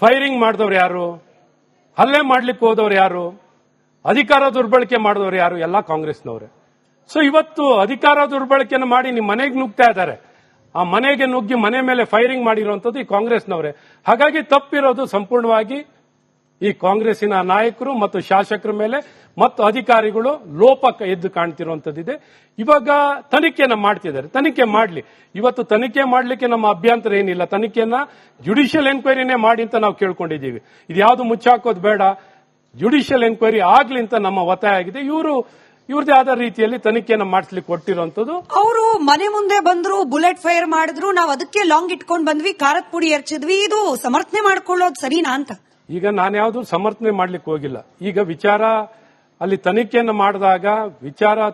Firing ಮಾಡಿದವ್ರು ಯಾರು, ಹಲ್ಲೆ ಮಾಡ್ಲಿಕ್ಕೆ ಹೋದವ್ರು ಯಾರು, ಅಧಿಕಾರ ದುರ್ಬಳಕೆ ಮಾಡಿದವ್ರು ಯಾರು, ಎಲ್ಲ ಕಾಂಗ್ರೆಸ್ನವರೇ. ಸೊ ಇವತ್ತು ಅಧಿಕಾರ ದುರ್ಬಳಕೆಯನ್ನು ಮಾಡಿ ನಿಮ್ಮ ಮನೆಗೆ ನುಗ್ತಾ ಇದ್ದಾರೆ. ಆ ಮನೆಗೆ ನುಗ್ಗಿ ಮನೆ ಮೇಲೆ ಫೈರಿಂಗ್ ಮಾಡಿರುವಂತದ್ದು ಈ ಕಾಂಗ್ರೆಸ್ನವರೇ. ಹಾಗಾಗಿ ತಪ್ಪಿರೋದು ಸಂಪೂರ್ಣವಾಗಿ ಈ ಕಾಂಗ್ರೆಸ್ಸಿನ ನಾಯಕರು ಮತ್ತು ಶಾಸಕರ ಮೇಲೆ ಮತ್ತು ಅಧಿಕಾರಿಗಳು ಲೋಪ ಎದ್ದು ಕಾಣ್ತಿರುವಂತದ್ದಿದೆ. ಇವಾಗ ತನಿಖೆಯನ್ನ ಮಾಡ್ತಿದ್ದಾರೆ. ತನಿಖೆ ಮಾಡಲಿ. ಇವತ್ತು ತನಿಖೆ ಮಾಡಲಿಕ್ಕೆ ನಮ್ಮ ಅಭ್ಯಂತರ ಏನಿಲ್ಲ. ತನಿಖೆಯನ್ನ ಜುಡಿಷಿಯಲ್ ಎನ್ಕ್ವೈರಿನೇ ಮಾಡಿ ಅಂತ ನಾವು ಕೇಳ್ಕೊಂಡಿದ್ದೀವಿ. ಇದು ಯಾವುದು ಮುಚ್ಚಾಕೋದು ಬೇಡ, ಜುಡಿಷಿಯಲ್ ಎನ್ಕ್ವೈರಿ ಆಗ್ಲಿ ಅಂತ ನಮ್ಮ ಒತ್ತಾಯ ಆಗಿದೆ. ಇವ್ರದೇ ಆದ ರೀತಿಯಲ್ಲಿ ತನಿಖೆಯನ್ನ ಮಾಡಿಸ್ಲಿಕ್ಕೆ ಕೊಟ್ಟಿರುವಂತದ್ದು. ಅವರು ಮನೆ ಮುಂದೆ ಬಂದ್ರು, ಬುಲೆಟ್ ಫೈರ್ ಮಾಡಿದ್ರು, ನಾವು ಅದಕ್ಕೆ ಲಾಂಗ್ ಇಟ್ಕೊಂಡ್ ಬಂದ್ವಿ, ಖಾರದ ಪುಡಿ ಎರಚಿದ್ವಿ, ಇದು ಸಮರ್ಥನೆ ಮಾಡ್ಕೊಳ್ಳೋದು ಸರಿನಾ ಅಂತ. ಈಗ ನಾನು ಯಾವುದು ಸಮರ್ಥನೆ ಮಾಡ್ಲಿಕ್ಕೆ ಹೋಗಿಲ್ಲ. ಈಗ ವಿಚಾರ ಅಲ್ಲಿ ತನಿಖೆಯನ್ನು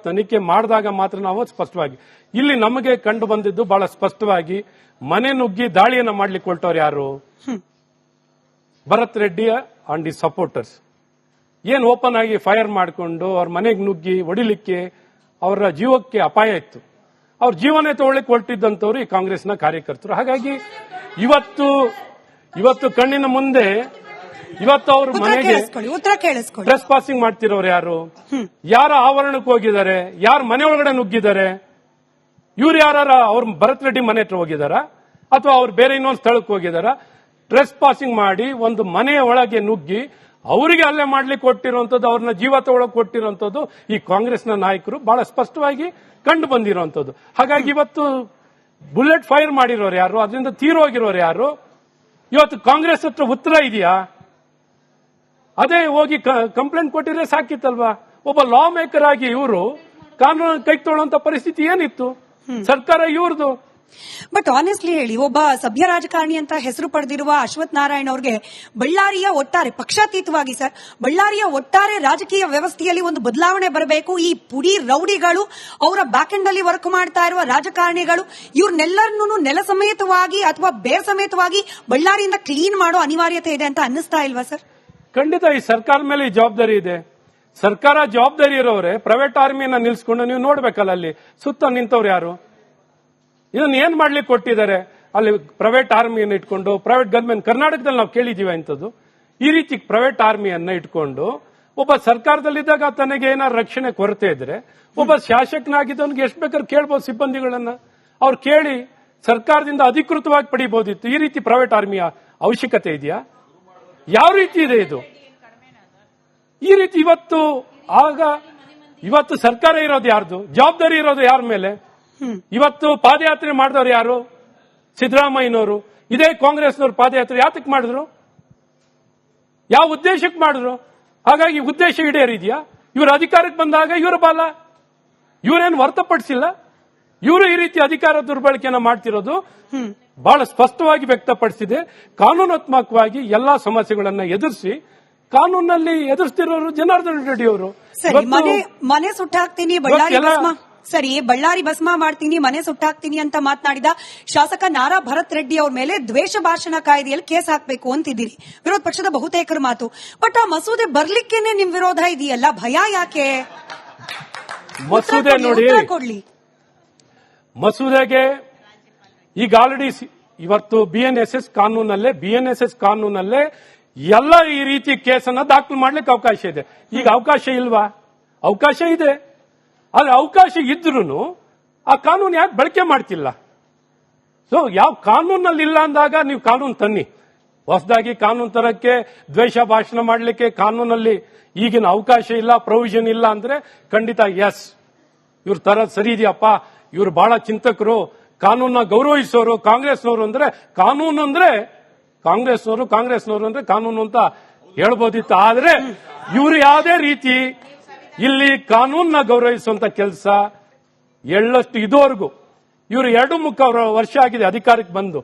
ತನಿಖೆ ಮಾಡಿದಾಗ ಮಾತ್ರ ನಾವು ಸ್ಪಷ್ಟವಾಗಿ ಇಲ್ಲಿ ನಮಗೆ ಕಂಡು ಬಂದಿದ್ದು ಬಹಳ ಸ್ಪಷ್ಟವಾಗಿ ಮನೆ ನುಗ್ಗಿ ದಾಳಿಯನ್ನ ಮಾಡ್ಲಿಕ್ಕೆ ಹೊರಟವ್ರು ಯಾರು? Bharath Reddy and the supporters. ಏನ್ ಓಪನ್ ಆಗಿ ಫೈರ್ ಮಾಡಿಕೊಂಡು ಅವ್ರ ಮನೆಗೆ ನುಗ್ಗಿ ಹೊಡಿಲಿಕ್ಕೆ ಅವರ ಜೀವಕ್ಕೆ ಅಪಾಯ ಇತ್ತು. ಅವ್ರ ಜೀವನ ತಗೊಳ್ಳಿಕ್ಕೆ ಹೊರಟಿದ್ದಂತವ್ರು ಈ ಕಾಂಗ್ರೆಸ್ನ ಕಾರ್ಯಕರ್ತರು. ಹಾಗಾಗಿ ಇವತ್ತು ಕಣ್ಣಿನ ಮುಂದೆ ಇವತ್ತು ಅವ್ರ ಮನೆಗೆ ಟ್ರೆಸ್ ಪಾಸಿಂಗ್ ಮಾಡ್ತಿರೋರು ಯಾರು? ಯಾರ ಆವರಣಕ್ಕೆ ಹೋಗಿದ್ದಾರೆ? ಯಾರ ಮನೆ ಒಳಗಡೆ ನುಗ್ಗಿದ್ದಾರೆ? ಇವ್ರು ಅವ್ರ ಭರತ್ ರೆಡ್ಡಿ ಮನೆ ಹತ್ರ ಹೋಗಿದಾರ ಅಥವಾ ಅವ್ರು ಬೇರೆ ಇನ್ನೊಂದು ಸ್ಥಳಕ್ಕೆ ಹೋಗಿದಾರ? ಟ್ರೆಸ್ ಪಾಸಿಂಗ್ ಮಾಡಿ ಒಂದು ಮನೆಯ ಒಳಗೆ ನುಗ್ಗಿ ಅವರಿಗೆ ಹಲ್ಲೆ ಮಾಡ್ಲಿಕ್ಕೆ ಕೊಟ್ಟಿರುವಂತದ್ದು, ಅವ್ರನ್ನ ಜೀವ ತಗೊಳಕ್ ಕೊಟ್ಟಿರುವಂತದ್ದು ಈ ಕಾಂಗ್ರೆಸ್ನ ನಾಯಕರು ಬಹಳ ಸ್ಪಷ್ಟವಾಗಿ ಕಂಡು ಬಂದಿರುವಂತದ್ದು. ಹಾಗಾಗಿ ಇವತ್ತು ಬುಲೆಟ್ ಫೈರ್ ಮಾಡಿರೋರು ಯಾರು? ಅದರಿಂದ ತೀರೋಗಿರೋರು ಯಾರು? ಇವತ್ತು ಕಾಂಗ್ರೆಸ್ ಹತ್ರ ಉತ್ತರ ಇದೆಯಾ? ಅದೇ ಹೋಗಿ ಕಂಪ್ಲೇಂಟ್ ಕೊಟ್ಟಿದ್ರೆ ಸಾಕಿತ್ತಲ್ವಾ? ಒಬ್ಬ ಲಾ ಮೇಕರ್ ಆಗಿ ಇವರು ಕಾನೂನು ಕೈ ತೊಗೊಳ್ಳುವಂತ ಪರಿಸ್ಥಿತಿ ಏನಿತ್ತು? ಸರ್ಕಾರ ಇವ್ರದು. ಬಟ್ ಆನೆಸ್ಟ್ಲಿ ಹೇಳಿ, ಒಬ್ಬ ಸಭ್ಯ ರಾಜಕಾರಣಿ ಅಂತ ಹೆಸರು ಪಡೆದಿರುವ ಅಶ್ವಥ್ ನಾರಾಯಣ್ ಅವರಿಗೆ ಬಳ್ಳಾರಿಯ ಒಟ್ಟಾರೆ ಪಕ್ಷಾತೀತವಾಗಿ ಬಳ್ಳಾರಿಯ ಒಟ್ಟಾರೆ ರಾಜಕೀಯ ವ್ಯವಸ್ಥೆಯಲ್ಲಿ ಒಂದು ಬದಲಾವಣೆ ಬರಬೇಕು. ಈ ಪುಡಿ ರೌಡಿಗಳು, ಅವರ ಬ್ಯಾಕ್ ಎಂಡ್ ಅಲ್ಲಿ ವರ್ಕ್ ಮಾಡ್ತಾ ಇರುವ ರಾಜಕಾರಣಿಗಳು, ಇವ್ರನ್ನೆಲ್ಲರನ್ನೂ ನೆಲ ಸಮೇತವಾಗಿ ಅಥವಾ ಬೇರ್ ಸಮೇತವಾಗಿ ಬಳ್ಳಾರಿಯಿಂದ ಕ್ಲೀನ್ ಮಾಡೋ ಅನಿವಾರ್ಯತೆ ಇದೆ ಅಂತ ಅನ್ನಿಸ್ತಾ ಇಲ್ವಾ ಸರ್? ಖಂಡಿತ ಈ ಸರ್ಕಾರದ ಮೇಲೆ ಈ ಜವಾಬ್ದಾರಿ ಇದೆ. ಸರ್ಕಾರ ಜವಾಬ್ದಾರಿ ಇರೋರೆ ಪ್ರೈವೇಟ್ ಆರ್ಮಿಯನ್ನ ನಿಲ್ಸ್ಕೊಂಡು ನೀವು ನೋಡ್ಬೇಕಲ್ಲ, ಅಲ್ಲಿ ಸುತ್ತ ನಿಂತವ್ರು ಯಾರು? ಇದನ್ನ ಏನ್ ಮಾಡ್ಲಿಕ್ಕೆ ಕೊಟ್ಟಿದ್ದಾರೆ? ಅಲ್ಲಿ ಪ್ರೈವೇಟ್ ಆರ್ಮಿಯನ್ನು ಇಟ್ಕೊಂಡು ಪ್ರೈವೇಟ್ ಗನ್ಮೆನ್ ಕರ್ನಾಟಕದಲ್ಲಿ ನಾವು ಕೇಳಿದೀವಿ ಅಂತದ್ದು. ಈ ರೀತಿ ಪ್ರೈವೇಟ್ ಆರ್ಮಿಯನ್ನ ಇಟ್ಕೊಂಡು ಒಬ್ಬ ಸರ್ಕಾರದಲ್ಲಿದ್ದಾಗ ತನಗೆ ಏನಾದ್ರು ರಕ್ಷಣೆ ಕೊರತೆ ಇದ್ರೆ ಒಬ್ಬ ಶಾಸಕನಾಗಿದ್ದವನಿಗೆ ಎಷ್ಟು ಬೇಕಾದ್ರೂ ಕೇಳ್ಬೋದು ಸಿಬ್ಬಂದಿಗಳನ್ನ. ಅವ್ರು ಕೇಳಿ ಸರ್ಕಾರದಿಂದ ಅಧಿಕೃತವಾಗಿ ಪಡಿಬಹುದಿತ್ತು. ಈ ರೀತಿ ಪ್ರೈವೇಟ್ ಆರ್ಮಿಯ ಅವಶ್ಯಕತೆ ಇದೆಯಾ? ಯಾವ ರೀತಿ ಇದೆ ಇದು? ಈ ರೀತಿ ಇವತ್ತು ಸರ್ಕಾರ ಇರೋದು ಯಾರ್ದು? ಜವಾಬ್ದಾರಿ ಇರೋದು ಯಾರ ಮೇಲೆ? ಇವತ್ತು ಪಾದಯಾತ್ರೆ ಮಾಡಿದವರು ಯಾರು? ಸಿದ್ದರಾಮಯ್ಯನವರು. ಇದೇ ಕಾಂಗ್ರೆಸ್ನವರು ಪಾದಯಾತ್ರೆ ಯಾತಕ್ಕೆ ಮಾಡಿದ್ರು? ಯಾವ ಉದ್ದೇಶಕ್ಕೆ ಮಾಡಿದ್ರು? ಹಾಗಾಗಿ ಉದ್ದೇಶ ಈಡೇರಿದೆಯಾ? ಇವರು ಅಧಿಕಾರಕ್ಕೆ ಬಂದಾಗ ಇವರ ಬಾಲ ಇವರೇನು ಹೊರತುಪಡಿಸಿಲ್ಲ. ಇವರು ಈ ರೀತಿ ಅಧಿಕಾರ ದುರ್ಬಳಕೆಯನ್ನು ಮಾಡ್ತಿರೋದು ಬಹಳ ಸ್ಪಷ್ಟವಾಗಿ ವ್ಯಕ್ತಪಡಿಸಿದೆ. ಕಾನೂನಾತ್ಮಕವಾಗಿ ಎಲ್ಲಾ ಸಮಸ್ಯೆಗಳನ್ನ ಎದುರಿಸಿ ಕಾನೂನಲ್ಲಿ ಎದುರಿಸ್ತಿರೋರು ಜನಾರ್ದನ್ ರೆಡ್ಡಿ ಅವರು. ಮನೆ ಸುಟ್ಟಾಕ್ತೀನಿ ಬಳ್ಳಾರಿ ಭಸ್ಮ ಮಾಡ್ತೀನಿ, ಮನೆ ಸುಟ್ಟಾಕ್ತೀನಿ ಅಂತ ಮಾತನಾಡಿದ ಶಾಸಕ ನಾರಾ ಭರತ್ ರೆಡ್ಡಿ ಅವ್ರ ಮೇಲೆ ದ್ವೇಷ ಭಾಷಣ ಕಾಯ್ದೆಯಲ್ಲಿ ಕೇಸ್ ಹಾಕಬೇಕು ಅಂತಿದ್ದೀರಿ, ವಿರೋಧ ಪಕ್ಷದ ಬಹುತೇಕರ ಮಾತು. ಬಟ್ ಆ ಮಸೂದೆ ಬರ್ಲಿಕ್ಕೇನೆ ನಿಮ್ ವಿರೋಧ ಇದೆಯಲ್ಲ, ಭಯ ಯಾಕೆ? ಮಸೂದೆ ನೋಡಿ, ಮಸೂದೆಗೆ ಈಗ ಆಲ್ರೆಡಿ ಇವತ್ತು ಬಿಎನ್ಎಸ್ಎಸ್ ಕಾನೂನಲ್ಲೇ ಎಲ್ಲ ಈ ರೀತಿ ಕೇಸನ್ನ ದಾಖಲು ಮಾಡ್ಲಿಕ್ಕೆ ಅವಕಾಶ ಇದೆ. ಈಗ ಅವಕಾಶ ಇಲ್ವಾ? ಅವಕಾಶ ಇದೆ. ಆದ್ರೆ ಅವಕಾಶ ಇದ್ರೂ ಆ ಕಾನೂನು ಯಾಕೆ ಬಳಕೆ ಮಾಡ್ತಿಲ್ಲ? ಸೊ ಯಾವ ಕಾನೂನಲ್ಲಿ ಇಲ್ಲ ಅಂದಾಗ ನೀವು ಕಾನೂನು ತನ್ನಿ. ಹೊಸದಾಗಿ ಕಾನೂನು ತರಕ್ಕೆ ದ್ವೇಷ ಭಾಷಣ ಮಾಡಲಿಕ್ಕೆ ಕಾನೂನಲ್ಲಿ ಈಗಿನ ಅವಕಾಶ ಇಲ್ಲ, ಪ್ರೊವಿಷನ್ ಇಲ್ಲ ಅಂದ್ರೆ ಖಂಡಿತ ಎಸ್, ಇವ್ರ ತರ ಸರಿ ಇದೆಯಪ್ಪ, ಇವ್ರು ಬಹಳ ಚಿಂತಕರು, ಕಾನೂನ ಗೌರವಿಸೋರು, ಕಾಂಗ್ರೆಸ್ನವರು ಅಂದ್ರೆ ಕಾಂಗ್ರೆಸ್ನವರು ಅಂದ್ರೆ ಕಾನೂನು ಅಂತ ಹೇಳ್ಬೋದಿತ್ತು. ಆದ್ರೆ ಇವರು ಯಾವುದೇ ರೀತಿ ಇಲ್ಲಿ ಕಾನೂನನ್ನ ಗೌರವಿಸುವಂತ ಕೆಲಸ ಎಳ್ಳಷ್ಟು ಇದುವರೆಗೂ ಇವರು 2.5 ವರ್ಷ ಆಗಿದೆ ಅಧಿಕಾರಕ್ಕೆ ಬಂದು.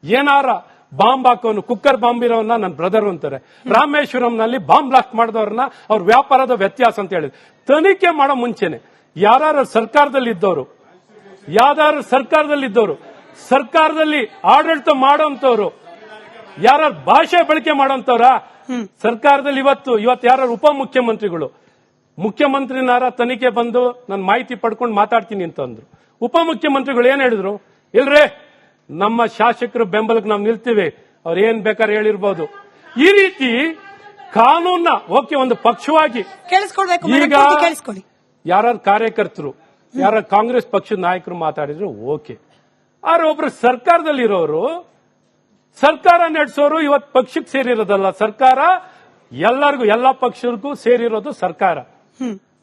ಏನಾರ ಬಾಂಬ್ ಹಾಕೋನು, ಕುಕ್ಕರ್ ಬಾಂಬ್ ಇರೋನ್ನ ನನ್ನ ಬ್ರದರ್ ಅಂತಾರೆ. ರಾಮೇಶ್ವರಂನಲ್ಲಿ ಬಾಂಬ್ ಬ್ಲಾಸ್ಟ್ ಮಾಡಿದವ್ರನ್ನ ಅವ್ರ ವ್ಯಾಪಾರದ ವ್ಯತ್ಯಾಸ ಅಂತ ಹೇಳಿದ್ರು. ತನಿಖೆ ಮಾಡೋ ಮುಂಚೆನೆ ಯಾರು ಸರ್ಕಾರದಲ್ಲಿದ್ದವರು, ಸರ್ಕಾರದಲ್ಲಿ ಆಡಳಿತ ಮಾಡೋಂಥವ್ರು, ಯಾರು ಭಾಷೆ ಬಳಕೆ ಮಾಡೋಂಥವ್ರ ಸರ್ಕಾರದಲ್ಲಿ ಇವತ್ತು ಯಾರು ಉಪಮುಖ್ಯಮಂತ್ರಿಗಳು, ಮುಖ್ಯಮಂತ್ರಿನಾರ ತನಿಖೆ ಬಂದು ನಾನು ಮಾಹಿತಿ ಪಡ್ಕೊಂಡು ಮಾತಾಡ್ತೀನಿ ಅಂತಂದ್ರು. ಉಪಮುಖ್ಯಮಂತ್ರಿಗಳು ಏನ್ ಹೇಳಿದ್ರು? ಇಲ್ರೇ ನಮ್ಮ ಶಾಸಕರ ಬೆಂಬಲಕ್ಕೆ ನಾವು ನಿಲ್ತೀವಿ, ಅವ್ರು ಏನ್ ಬೇಕಾದ್ರೆ ಹೇಳಿರ್ಬೋದು. ಈ ರೀತಿ ಕಾನೂನ ಓಕೆ ಒಂದು ಪಕ್ಷವಾಗಿ ಕೇಳಿಸ್ಕೊಳ್ಬೇಕು ಈಗ ಮೇಡಮ್, ಕೇಳಿಸ್ಕೊಳ್ಳಿ. ಯಾರು ಕಾರ್ಯಕರ್ತರು ಯಾರ ಕಾಂಗ್ರೆಸ್ ಪಕ್ಷದ ನಾಯಕರು ಮಾತಾಡಿದ್ರು ಓಕೆ, ಆದ್ರೆ ಒಬ್ರು ಸರ್ಕಾರದಲ್ಲಿರೋರು, ಸರ್ಕಾರ ನಡೆಸೋರು ಇವತ್ತು ಪಕ್ಷಕ್ಕೆ ಸೇರಿರೋದಲ್ಲ, ಸರ್ಕಾರ ಎಲ್ಲರಿಗೂ ಎಲ್ಲ ಪಕ್ಷಕ್ಕೂ ಸೇರಿರೋದು ಸರ್ಕಾರ.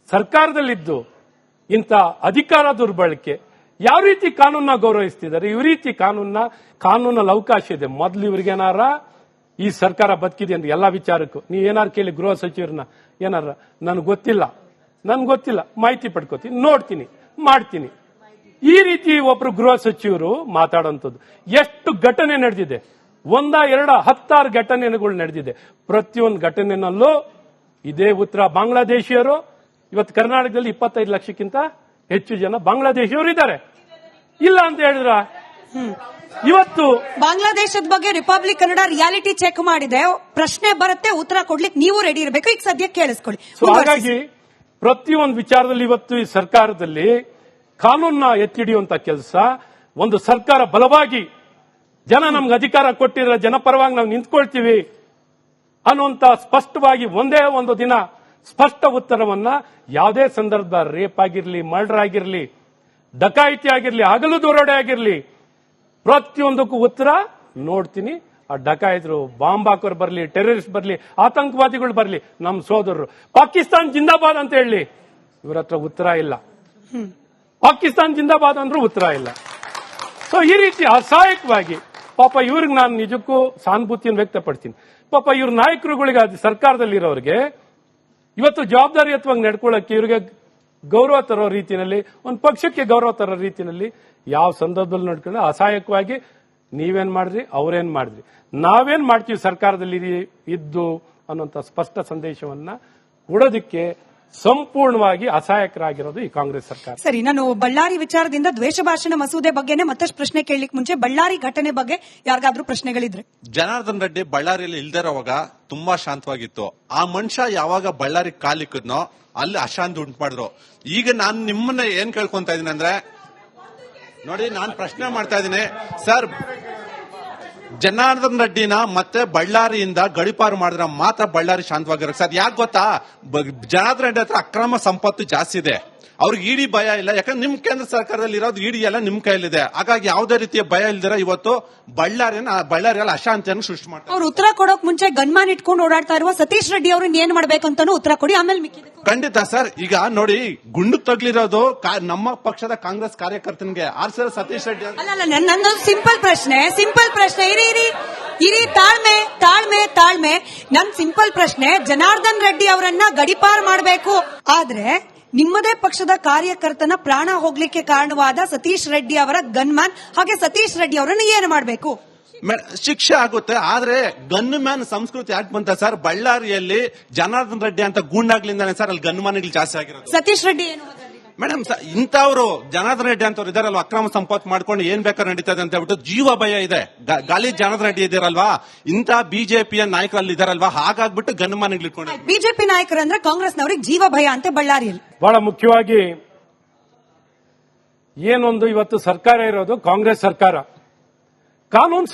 ಸರ್ಕಾರದಲ್ಲಿದ್ದು ಇಂಥ ಅಧಿಕಾರ ದುರ್ಬಳಕೆ ಯಾವ ರೀತಿ ಕಾನೂನ ಗೌರವಿಸ್ತಿದ್ದಾರೆ, ಈ ರೀತಿ ಕಾನೂನಲ್ಲಿ ಅವಕಾಶ ಇದೆ. ಮೊದಲು ಇವ್ರಿಗೇನಾರ ಈ ಸರ್ಕಾರ ಬದುಕಿದೆ ಅಂತ ಎಲ್ಲಾ ವಿಚಾರಕ್ಕೂ ನೀವೇನಾರು ಕೇಳಿ ಗೃಹ ಸಚಿವರನ್ನ, ಏನಾರ ನನ್ಗೆ ಗೊತ್ತಿಲ್ಲ ಮಾಹಿತಿ ಪಡ್ಕೋತೀನಿ, ನೋಡ್ತೀನಿ, ಮಾಡ್ತೀನಿ. ಈ ರೀತಿ ಒಬ್ರು ಗೃಹ ಸಚಿವರು ಮಾತಾಡುವಂಥದ್ದು. ಎಷ್ಟು ಘಟನೆ ನಡೆದಿದೆ, 1, 2, 10 ಘಟನೆಗಳು ನಡೆದಿದೆ. ಪ್ರತಿಯೊಂದು ಘಟನೆನಲ್ಲೂ ಇದೇ ಉತ್ತರ. ಬಾಂಗ್ಲಾದೇಶಿಯರು ಇವತ್ತು ಕರ್ನಾಟಕದಲ್ಲಿ 25 ಲಕ್ಷಕ್ಕಿಂತ ಹೆಚ್ಚು ಜನ ಬಾಂಗ್ಲಾದೇಶಿಯವರು ಇದ್ದಾರೆ. ಇಲ್ಲ ಅಂತ ಹೇಳಿದ್ರ ಇವತ್ತು ಬಾಂಗ್ಲಾದೇಶದ ಬಗ್ಗೆ ರಿಪಬ್ಲಿಕ್ ಕನ್ನಡ ರಿಯಾಲಿಟಿ ಚೆಕ್ ಮಾಡಿದೆ. ಪ್ರಶ್ನೆ ಬರುತ್ತೆ, ಉತ್ತರ ಕೊಡ್ಲಿಕ್ಕೆ ನೀವು ರೆಡಿ ಇರಬೇಕು. ಈಗ ಸದ್ಯಕ್ಕೆ ಕೇಳಿಸ್ಕೊಳ್ಳಿ. ಹಾಗಾಗಿ ಪ್ರತಿಯೊಂದು ವಿಚಾರದಲ್ಲಿ ಇವತ್ತು ಈ ಸರ್ಕಾರದಲ್ಲಿ ಕಾನೂನನ್ನ ಎತ್ತಿಡಿಯುವಂತ ಕೆಲಸ, ಒಂದು ಸರ್ಕಾರ ಬಲವಾಗಿ ಜನ ನಮ್ಗೆ ಅಧಿಕಾರ ಕೊಟ್ಟಿರೋ ಜನಪರವಾಗಿ ನಾವು ನಿಂತ್ಕೊಳ್ತೀವಿ ಅನ್ನುವಂತ ಸ್ಪಷ್ಟವಾಗಿ ಒಂದೇ ಒಂದು ದಿನ ಸ್ಪಷ್ಟ ಉತ್ತರವನ್ನ ಯಾವುದೇ ಸಂದರ್ಭ ರೇಪ್ ಆಗಿರ್ಲಿ, ಮರ್ಡರ್ ಆಗಿರ್ಲಿ, ಡಕಾಯಿತಿ ಆಗಿರ್ಲಿ, ಹಗಲು ದರೋಡೆ ಆಗಿರ್ಲಿ, ಪ್ರತಿಯೊಂದಕ್ಕೂ ಉತ್ತರ ನೋಡ್ತೀನಿ. ಆ ಡಕಾಯಿತರು, ಬಾಂಬ್ ಹಾಕೋರು ಬರ್ಲಿ, ಟೆರರಿಸ್ಟ್ ಬರ್ಲಿ, ಆತಂಕವಾದಿಗಳು ಬರ್ಲಿ, ನಮ್ಮ ಸೋದರರು ಪಾಕಿಸ್ತಾನ್ ಜಿಂದಾಬಾದ್ ಅಂತ ಹೇಳಿ, ಇವ್ರ ಹತ್ರ ಉತ್ತರ ಇಲ್ಲ. ಪಾಕಿಸ್ತಾನ್ ಜಿಂದಾಬಾದ್ ಅಂದ್ರೂ ಉತ್ತರ ಇಲ್ಲ. ಸೊ ಈ ರೀತಿ ಅಸಹಾಯಕವಾಗಿ ಪಾಪ ಇವ್ರಿಗೆ ನಾನು ನಿಜಕ್ಕೂ ಸಹಾನುಭೂತಿಯನ್ನು ವ್ಯಕ್ತಪಡ್ತೀನಿ. ಪಾಪ ಇವ್ರ ನಾಯಕರುಗಳಿಗೆ, ಸರ್ಕಾರದಲ್ಲಿರೋರಿಗೆ ಇವತ್ತು ಜವಾಬ್ದಾರಿಯುತವಾಗಿ ನಡ್ಕೊಳ್ಳಕ್ಕೆ, ಇವ್ರಿಗೆ ಗೌರವ ತರೋ ರೀತಿಯಲ್ಲಿ, ಒಂದು ಪಕ್ಷಕ್ಕೆ ಗೌರವ ತರೋ ರೀತಿಯಲ್ಲಿ ಯಾವ ಸಂದರ್ಭದಲ್ಲಿ ನಡ್ಕೊಂಡು ಅಸಹಾಯಕವಾಗಿ ನೀವೇನ್ ಮಾಡಿದ್ರಿ, ಅವ್ರೇನ್ ಮಾಡಿದ್ರಿ, ನಾವೇನ್ ಮಾಡ್ತೀವಿ ಸರ್ಕಾರದಲ್ಲಿ ಇದ್ದು ಅನ್ನುವಂಥ ಸ್ಪಷ್ಟ ಸಂದೇಶವನ್ನ ಕೊಡೋದಕ್ಕೆ ಸಂಪೂರ್ಣವಾಗಿ ಅಸಹಾಯಕರಾಗಿರೋದು ಈ ಕಾಂಗ್ರೆಸ್ ಸರ್ಕಾರ. ಸರಿ, ನಾನು ಬಳ್ಳಾರಿ ವಿಚಾರದಿಂದ ದ್ವೇಷ ಭಾಷಣ ಮಸೂದೆ ಬಗ್ಗೆನೇ ಮತ್ತಷ್ಟು ಪ್ರಶ್ನೆ ಕೇಳಲಿಕ್ಕೆ ಮುಂಚೆ ಬಳ್ಳಾರಿ ಘಟನೆ ಬಗ್ಗೆ ಯಾರಿಗಾದ್ರೂ ಪ್ರಶ್ನೆಗಳಿದ್ರೆ. ಜನಾರ್ದನ್ ರೆಡ್ಡಿ ಬಳ್ಳಾರಿಯಲ್ಲಿ ಇಲ್ದಿರೋವಾಗ ತುಂಬಾ ಶಾಂತವಾಗಿತ್ತು. ಆ ಮನುಷ್ಯ ಯಾವಾಗ ಬಳ್ಳಾರಿ ಕಾಲಿಕ್ಕದ್ನೋ ಅಲ್ಲಿ ಅಶಾಂತಿ ಉಂಟು ಮಾಡಿದ್ರು. ಈಗ ನಾನು ನಿಮ್ಮನ್ನ ಏನ್ ಕೇಳ್ಕೊಂತ ಇದೀನಿ ಅಂದ್ರೆ, ನೋಡಿ, ನಾನು ಪ್ರಶ್ನೆ ಮಾಡ್ತಾ ಇದ್ದೀನಿ ಸರ್, ಜನಾರ್ದನ್ ರೆಡ್ಡಿನ ಮತ್ತೆ ಬಳ್ಳಾರಿಯಿಂದ ಗಡಿಪಾರು ಮಾಡಿದ್ರೆ ಮಾತ್ರ ಬಳ್ಳಾರಿ ಶಾಂತವಾಗಿರೋ ಸರ್. ಯಾಕೆ ಗೊತ್ತಾ, ಜನಾರ್ದನ್ ರೆಡ್ಡಿ ಹತ್ರ ಅಕ್ರಮ ಸಂಪತ್ತು ಜಾಸ್ತಿ ಇದೆ, ಅವ್ರಿಗೆ ಇಡಿ ಭಯ ಇಲ್ಲ. ಯಾಕಂದ್ರೆ ನಿಮ್ ಕೇಂದ್ರ ಸರ್ಕಾರದಲ್ಲಿ ಇರೋದು ಇಡಿ ಎಲ್ಲ ನಿಮ್ ಕೈಯಲ್ಲಿದೆ. ಹಾಗಾಗಿ ಯಾವುದೇ ರೀತಿಯ ಭಯ ಇಲ್ದಿರ ಇವತ್ತು ಬಳ್ಳಾರಿಯಲ್ಲಿ ಅಶಾಂತಿಯನ್ನು ಸೃಷ್ಟಿ ಮಾಡ್ತಾರೆ. ಅವ್ರು ಉತ್ತರ ಕೊಡೋಕ್ ಮುಂಚೆ ಗನ್ಮ್ಯಾನ್ ಇಟ್ಕೊಂಡು ಓಡಾಡ್ತಾ ಇರುವ ಸತೀಶ್ ರೆಡ್ಡಿ ಅವ್ರನ್ನ ಏನ್ ಮಾಡ್ಬೇಕಂತಾನು ಉತ್ತರ ಕೊಡಿ, ಆಮೇಲೆ ಮಿಕ್ಕಿದ. ಖಂಡಿತ ಸರ್. ಈಗ ನೋಡಿ, ಗುಂಡು ತಗ್ಲಿರೋದು ನಮ್ಮ ಪಕ್ಷದ ಕಾಂಗ್ರೆಸ್ ಕಾರ್ಯಕರ್ತನಿಗೆ ಆರ್ಸರ್ ಸತೀಶ್ ರೆಡ್ಡಿ. ಅಲ್ಲ, ನನ್ನೊಂದು ಸಿಂಪಲ್ ಪ್ರಶ್ನೆ. ಇರಿ, ತಾಳ್ಮೆ. ನನ್ ಸಿಂಪಲ್ ಪ್ರಶ್ನೆ, ಜನಾರ್ದನ್ ರೆಡ್ಡಿ ಅವರನ್ನ ಗಡಿಪಾರು ಮಾಡಬೇಕು, ಆದ್ರೆ ನಿಮ್ಮದೇ ಪಕ್ಷದ ಕಾರ್ಯಕರ್ತನ ಪ್ರಾಣ ಹೋಗ್ಲಿಕ್ಕೆ ಕಾರಣವಾದ ಸತೀಶ್ ರೆಡ್ಡಿ ಅವರ ಗನ್ಮ್ಯಾನ್, ಹಾಗೆ ಸತೀಶ್ ರೆಡ್ಡಿ ಅವರನ್ನು ಏನು ಮಾಡಬೇಕು? ಶಿಕ್ಷೆ ಆಗುತ್ತೆ. ಆದ್ರೆ ಗನ್ ಮ್ಯಾನ್ ಸಂಸ್ಕೃತಿ ಯಾಕೆ ಬಂತ ಸರ್? ಬಳ್ಳಾರಿಯಲ್ಲಿ ಜನಾರ್ದನ್ ರೆಡ್ಡಿ ಅಂತ ಗೂಂಡಾಗ್ಲಿಂದಾನೆ ಸರ್ ಅಲ್ಲಿ ಗನ್ ಮ್ಯಾನ್ಗಳು ಜಾಸ್ತಿ ಆಗಿರೋದು. ಸತೀಶ್ ರೆಡ್ಡಿ ಏನು ಮೇಡಮ್, ಇಂಥವ್ರು ಜನಾರ್ದನ್ ರೆಡ್ಡಿ ಅಂತವ್ರು ಇದಾರಲ್ವ, ಅಕ್ರಮ ಸಂಪತ್ತು ಮಾಡ್ಕೊಂಡು ಏನ್ ಬೇಕಾದ್ರೆ ನಡೀತದೆ ಅಂತ ಹೇಳ್ಬಿಟ್ಟು ಜೀವ ಭಯ ಇದೆ. ಗಾಲಿ ಜನಾರ್ದನ್ ರೆಡ್ಡಿ ಇದಾರಲ್ವಾ, ಇಂಥ ಬಿಜೆಪಿಯ ನಾಯಕರಲ್ಲಿ ಇದಾರಲ್ವಾ, ಹಾಗಾಗ್ಬಿಟ್ಟು ಗನ್ ಮ್ಯಾನ್ಗಳು ಇಟ್ಕೊಂಡು. ಬಿಜೆಪಿ ನಾಯಕರಂದ್ರೆ ಕಾಂಗ್ರೆಸ್ನವ್ರಿಗೆ ಜೀವ ಭಯ ಅಂತ ಬಳ್ಳಾರಿಯಲ್ಲಿ. ಬಹಳ ಮುಖ್ಯವಾಗಿ ಏನೊಂದು ಇವತ್ತು ಸರ್ಕಾರ ಇರೋದು ಕಾಂಗ್ರೆಸ್ ಸರ್ಕಾರ. ಕಾನೂನು